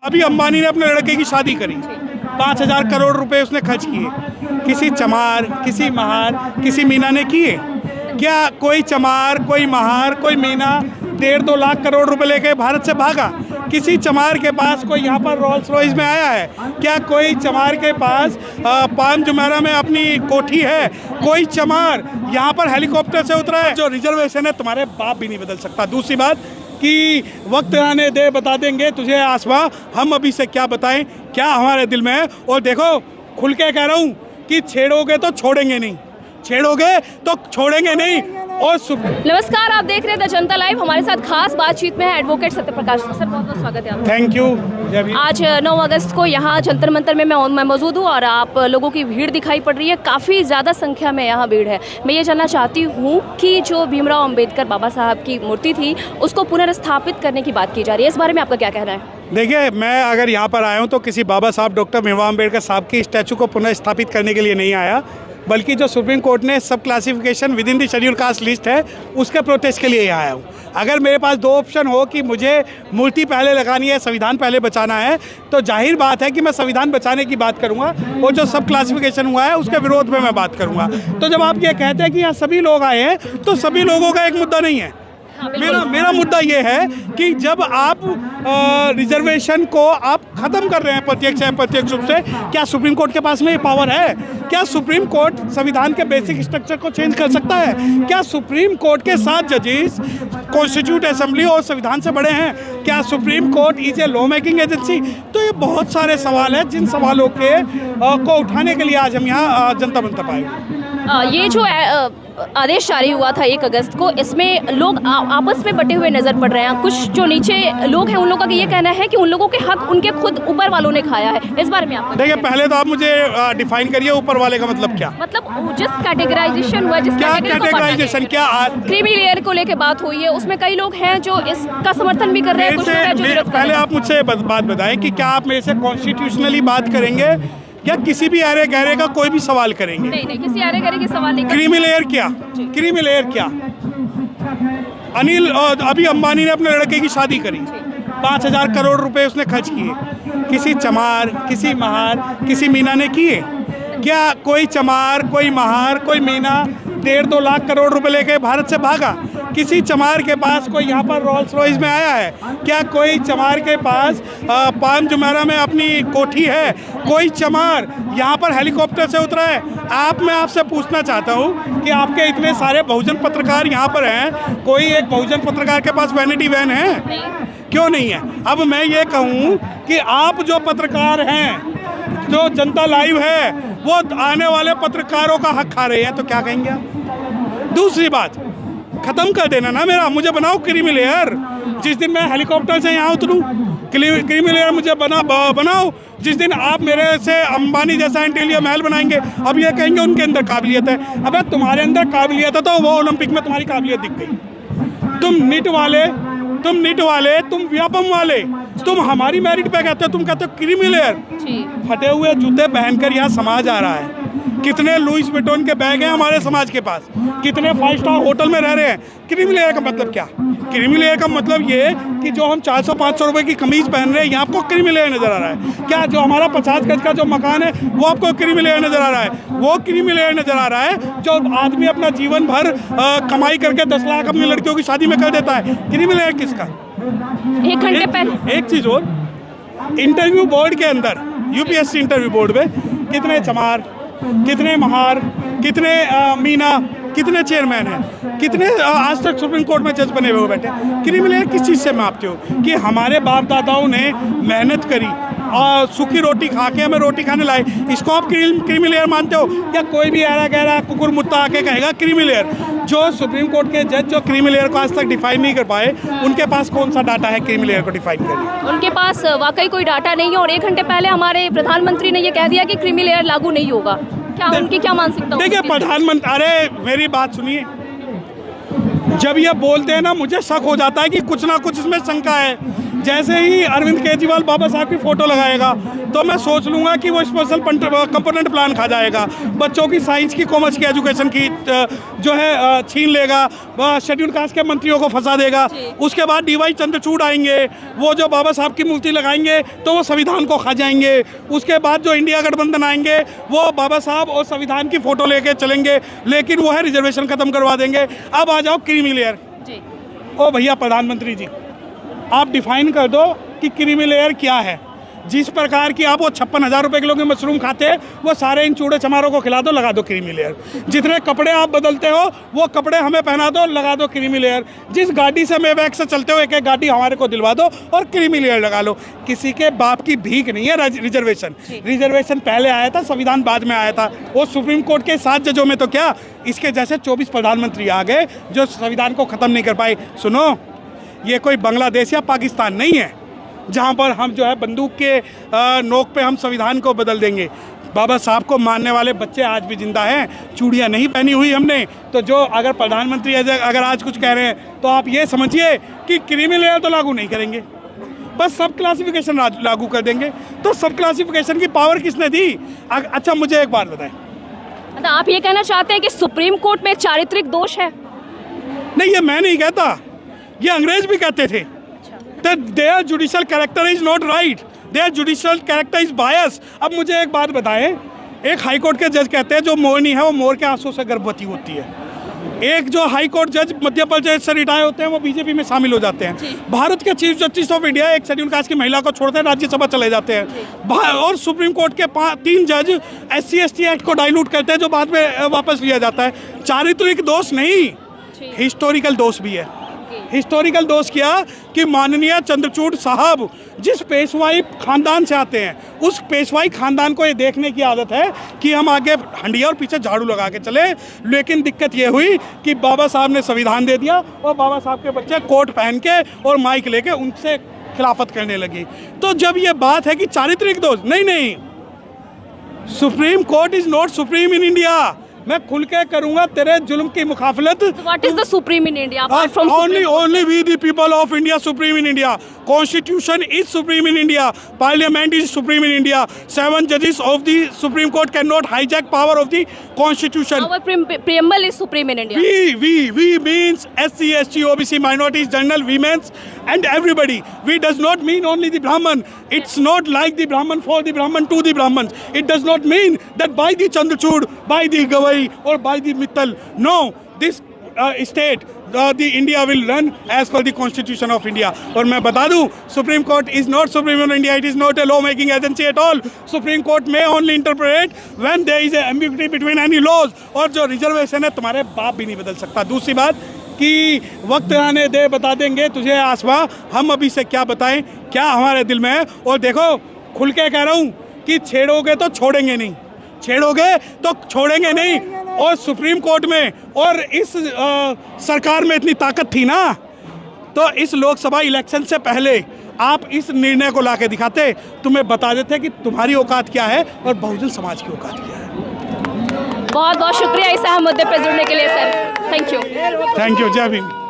अभी अंबानी ने अपने लड़के की शादी करी, 5,000 करोड़ रुपए उसने खर्च किए। किसी चमार, किसी महार, किसी मीना ने किए क्या? कोई चमार, कोई महार, कोई मीना 1.5-2 लाख करोड़ रुपए लेके भारत से भागा? किसी चमार के पास कोई यहाँ पर रोल्स रॉयस में आया है क्या? कोई चमार के पास पान जुमेरा में अपनी कोठी है? कोई चमार यहाँ पर हेलीकॉप्टर से उतरा है? जो रिजर्वेशन है तुम्हारे बाप भी नहीं बदल सकता। दूसरी बात कि वक्त आने दे बता देंगे तुझे आसमां, हम अभी से क्या बताएं क्या हमारे दिल में है। और देखो खुल के कह रहा हूँ कि छेड़ोगे तो छोड़ेंगे नहीं, छेड़ोगे तो छोड़ेंगे नहीं। और नमस्कार, आप देख रहे हैं द जनता लाइव। हमारे साथ खास बातचीत में है एडवोकेट सत्यप्रकाश सर, बहुत बहुत स्वागत है आपका। Thank you. आज 9 अगस्त को यहाँ जंतर मंतर में मैं मौजूद हूँ और आप लोगों की भीड़ दिखाई पड़ रही है, काफ़ी ज़्यादा संख्या में यहाँ भीड़ है। मैं ये जानना चाहती हूँ कि जो भीमराव अंबेडकर बाबा साहब की मूर्ति थी उसको पुनर्स्थापित करने की बात की जा रही है, इस बारे में आपका क्या कहना है? देखिए, मैं अगर यहाँ पर आया हूँ तो किसी बाबा साहब डॉक्टर भीमराव अंबेडकर साहब की स्टैचू को पुनर्स्थापित करने के लिए नहीं आया, बल्कि जो सुप्रीम कोर्ट ने सब classification with in the schedule caste list है उसके प्रोटेस्ट के लिए यहाँ आया हूँ। अगर मेरे पास दो ऑप्शन हो कि मुझे मूर्ति पहले लगानी है, संविधान पहले बचाना है, तो जाहिर बात है कि मैं संविधान बचाने की बात करूँगा और जो सब क्लासिफिकेशन हुआ है उसके विरोध में मैं बात करूँगा। तो जब आप ये कहते हैं कि यहाँ सभी लोग आए हैं तो सभी लोगों का एक मुद्दा नहीं है। मेरा मुद्दा ये है कि जब आप रिजर्वेशन को आप ख़त्म कर रहे हैं प्रत्यक्ष या अप्रत्यक्ष रूप से, क्या सुप्रीम कोर्ट के पास में ये पावर है? क्या सुप्रीम कोर्ट संविधान के बेसिक स्ट्रक्चर को चेंज कर सकता है? क्या सुप्रीम कोर्ट के 7 जजेस कॉन्स्टिट्यूट असेंबली और संविधान से बड़े हैं? क्या supreme court is a law making agency? तो ये बहुत सारे सवाल हैं जिन सवालों के को उठाने के लिए आज हम यहाँ जनता मंच पाए। ये जो आदेश जारी हुआ था 1 अगस्त को, इसमें लोग आपस में बटे हुए नजर पड़ रहे हैं। कुछ जो नीचे लोग हैं उन लोगों का ये कहना है कि उन लोगों के हक उनके खुद ऊपर वालों ने खाया है, इस बारे में आप देखिए, पहले तो आप मुझे डिफाइन करिए ऊपर वाले का मतलब क्या? मतलब जिस कैटेगराइजेशन हुआ, जिस कैटेगराइजेशन क्या क्रीमी लेयर को लेकर बात हुई है, उसमें कई लोग हैं जो इसका समर्थन भी कर रहे हैं, कुछ लोग हैं जो विरोध कर रहे हैं। पहले आप मुझसे बात बताएं कि क्या आप मेरे से कॉन्स्टिट्यूशनली बात करेंगे या किसी भी अरे गहरे का कोई भी सवाल करेंगे? नहीं, किसी अरे गहरे के सवाल नहीं। क्रीमी लेयर क्या? क्रीमी लेयर क्या? अभी अंबानी ने अपने लड़के की शादी करी, 5,000 करोड़ रुपए उसने खर्च किए। किसी चमार, किसी महार, किसी मीना ने किए क्या? कोई चमार, कोई महार, कोई मीना 1.5-2 लाख करोड़ रुपए लेके भारत से भागा? किसी चमार के पास कोई यहाँ पर रोल्स रॉयस में आया है क्या? कोई चमार के पास पान जुमेरा में अपनी कोठी है? कोई चमार यहाँ पर हेलीकॉप्टर से उतरा है? मैं आपसे पूछना चाहता हूँ कि आपके इतने सारे बहुजन पत्रकार यहाँ पर हैं, कोई एक बहुजन पत्रकार के पास वैनिटी वैन है? क्यों नहीं है? अब मैं ये कहूँ कि आप जो पत्रकार हैं, जो जनता लाइव है, वो आने वाले पत्रकारों का हक खा रहे हैं, तो क्या कहेंगे आप? दूसरी बात, खत्म कर देना ना मेरा, मुझे बनाओ क्रीमी लेयर। जिस दिन मैं हेलीकॉप्टर से यहाँ उतरूँ, क्रीमी लेयर मुझे बनाओ। जिस दिन आप मेरे से अंबानी जैसा इंटीरियर महल बनाएंगे, अब ये कहेंगे उनके अंदर काबिलियत है। अबे तुम्हारे अंदर काबिलियत है तो वो ओलंपिक में तुम्हारी काबिलियत दिख गई। तुम निट वाले, तुम व्यापम वाले, तुम हमारी मेरिट पे कहते हो, तुम कहते हो क्रीमी लेयर। फटे हुए जूते पहनकर यहाँ समाज आ रहा है। कितने लुइस विटॉन के बैग हैं हमारे समाज के पास, कितने 5 स्टार होटल में रह रहे हैं। क्रीमी लेयर का मतलब क्या? क्रीमी लेयर का मतलब ये कि जो हम 400-500 रुपए की कमीज पहन रहे हैं, यहाँ आपको क्रीमी लेयर नजर आ रहा है क्या? जो हमारा 50 गज का जो मकान है वो आपको क्रीमी लेयर नजर आ रहा है? वो क्रीमी लेयर नजर आ रहा है जो आदमी अपना जीवन भर कमाई करके 10 लाख अपनी लड़कियों की शादी में कर देता है। क्रीमी लेयर किसका? 1 घंटे पहले एक चीज और, इंटरव्यू बोर्ड के अंदर, यूपीएससी इंटरव्यू बोर्ड में कितने चमार, कितने महार, कितने मीना, कितने चेयरमैन हैं, कितने आज तक सुप्रीम कोर्ट में जज बने हुए बैठे? क्रीमी लेयर किस चीज़ से मापते हो? कि हमारे बाप दादाओं ने मेहनत करी और सूखी रोटी खा के हमें रोटी खाने लाए, इसको आप क्रीमी लेयर मानते हो? क्या कोई भी ऐरा गहरा कुकुर मुत्ता आके कहेगा क्रीमी लेयर? जो सुप्रीम कोर्ट के जज जो क्रीमी लेयर को आज तक डिफाइन नहीं कर पाए, उनके पास कौन सा डाटा है क्रीमी लेयर को डिफाइन करने? उनके पास वाकई कोई डाटा नहीं है। और 1 घंटे पहले हमारे प्रधानमंत्री ने ये कह दिया कि क्रीमी लेयर लागू नहीं होगा। क्या उनकी क्या मानसिकता? देखिए, प्रधानमंत्री, अरे मेरी बात सुनिए, जब ये बोलते हैं ना, मुझे शक हो जाता है कि कुछ ना कुछ इसमें शंका है। जैसे ही अरविंद केजरीवाल बाबा साहब की फ़ोटो लगाएगा तो मैं सोच लूँगा कि वो स्पेशल कंपोनेंट प्लान खा जाएगा, बच्चों की साइंस की, कॉमर्स की, एजुकेशन की जो है छीन लेगा, शेड्यूल कास्ट के मंत्रियों को फंसा देगा। उसके बाद DY चंद्रचूड़ आएंगे, वो जो बाबा साहब की मूर्ति लगाएंगे तो वो संविधान को खा जाएंगे। उसके बाद जो इंडिया गठबंधन आएंगे वो बाबा साहब और संविधान की फ़ोटो लेके चलेंगे, लेकिन वो है रिजर्वेशन ख़त्म करवा देंगे। अब आ जाओ क्रीमी लेयर। ओ भैया प्रधानमंत्री जी, आप डिफाइन कर दो कि क्रीमी लेयर क्या है। जिस प्रकार की आप वो 56,000 रुपये किलो की मशरूम खाते हैं वो सारे इन चूड़े चमारों को खिला दो, लगा दो क्रीमी लेयर। जितने कपड़े आप बदलते हो वो कपड़े हमें पहना दो, लगा दो क्रीमी लेयर। जिस गाड़ी से मेबैक से चलते हो एक एक गाड़ी हमारे को दिलवा दो और क्रीमी लेयर लगा लो। किसी के बाप की भीख नहीं है रिजर्वेशन। रिजर्वेशन पहले आया था, संविधान बाद में आया था। वो सुप्रीम कोर्ट के 7 जजों में तो क्या, इसके जैसे 24 प्रधानमंत्री आ गए जो संविधान को ख़त्म नहीं कर पाए। सुनो, ये कोई बांग्लादेश या पाकिस्तान नहीं है जहाँ पर हम जो है बंदूक के नोक पे हम संविधान को बदल देंगे। बाबा साहब को मानने वाले बच्चे आज भी जिंदा हैं, चूड़ियाँ नहीं पहनी हुई हमने। तो जो अगर प्रधानमंत्री अगर आज कुछ कह रहे हैं तो आप ये समझिए कि क्रीमी लेयर तो लागू नहीं करेंगे, बस सब क्लासिफिकेशन लागू कर देंगे। तो सब क्लासिफिकेशन की पावर किसने दी? अच्छा मुझे एक बात बताएं, तो आप ये कहना चाहते हैं कि सुप्रीम कोर्ट में चारित्रिक दोष है? नहीं, ये मैं नहीं कहता, ये अंग्रेज भी कहते थे। Their judicial character is not right. Their judicial character is bias. अब मुझे एक बात बताएं, एक हाई कोर्ट के जज कहते हैं जो मोरनी है वो मोर के आंसू से गर्भवती होती है। एक जो हाई कोर्ट जज मध्य प्रदेश से रिटायर होते हैं वो बीजेपी में शामिल हो जाते हैं। भारत के चीफ जस्टिस ऑफ इंडिया एक शेड्यूल कास्ट की महिला को छोड़ते हैं, राज्यसभा चले जाते हैं। और सुप्रीम कोर्ट के 3 जज SC/ST एक्ट को डाइल्यूट करते हैं जो बाद में वापस लिया जाता है। चारित्रिक दोष नहीं, हिस्टोरिकल दोष भी है। हिस्टोरिकल दोष किया कि माननीय चंद्रचूड़ साहब जिस पेशवाई खानदान से आते हैं उस पेशवाई खानदान को ये देखने की आदत है कि हम आगे हंडिया और पीछे झाड़ू लगा के चले। लेकिन दिक्कत ये हुई कि बाबा साहब ने संविधान दे दिया और बाबा साहब के बच्चे कोट पहन के और माइक लेके उनसे खिलाफत करने लगी। तो जब ये बात है कि चारित्रिक दोष, नहीं, supreme court is not supreme in India. मैं खुल के करूंगा तेरे जुल्म की मुखाफलत। What is the supreme in India? Apart from only we the people of India supreme in India. Constitution is supreme in India. Parliament is supreme in India. 7 judges of the Supreme Court cannot hijack power of the Constitution. Our preamble is supreme in India. We means SC/ST, OBC, minorities, general, women's, and everybody. We does not mean only the Brahman. It's not like the Brahman for the Brahman to the Brahmans. It does not mean that by the Chandrachud, by the Gawai or by the Mittal. No, this state the India will run as per the Constitution of India. और मैं बता दूं, Supreme Court is not supreme in India. It is not a law making agency at all. Supreme Court may only interpret when there is a ambiguity between any laws. और जो reservation है तुम्हारे बाप भी नहीं बदल सकता। दूसरी बात कि वक्त आने दे बता देंगे तुझे आसमां, हम अभी से क्या बताएं क्या हमारे दिल में है। और देखो खुल के कह रहा हूँ कि छेड़ोगे तो छोड़ेंगे नहीं, छेड़ोगे तो छोड़ेंगे नहीं। और सुप्रीम कोर्ट में और इस सरकार में इतनी ताकत थी ना, तो इस लोकसभा इलेक्शन से पहले आप इस निर्णय को लाके दिखाते, तुम्हें बता देते कि तुम्हारी औकात क्या है और बहुजन समाज की औकात क्या है। बहुत बहुत शुक्रिया इस अहम मुद्दे पर जुड़ने के लिए सर। Thank you. जय भीम।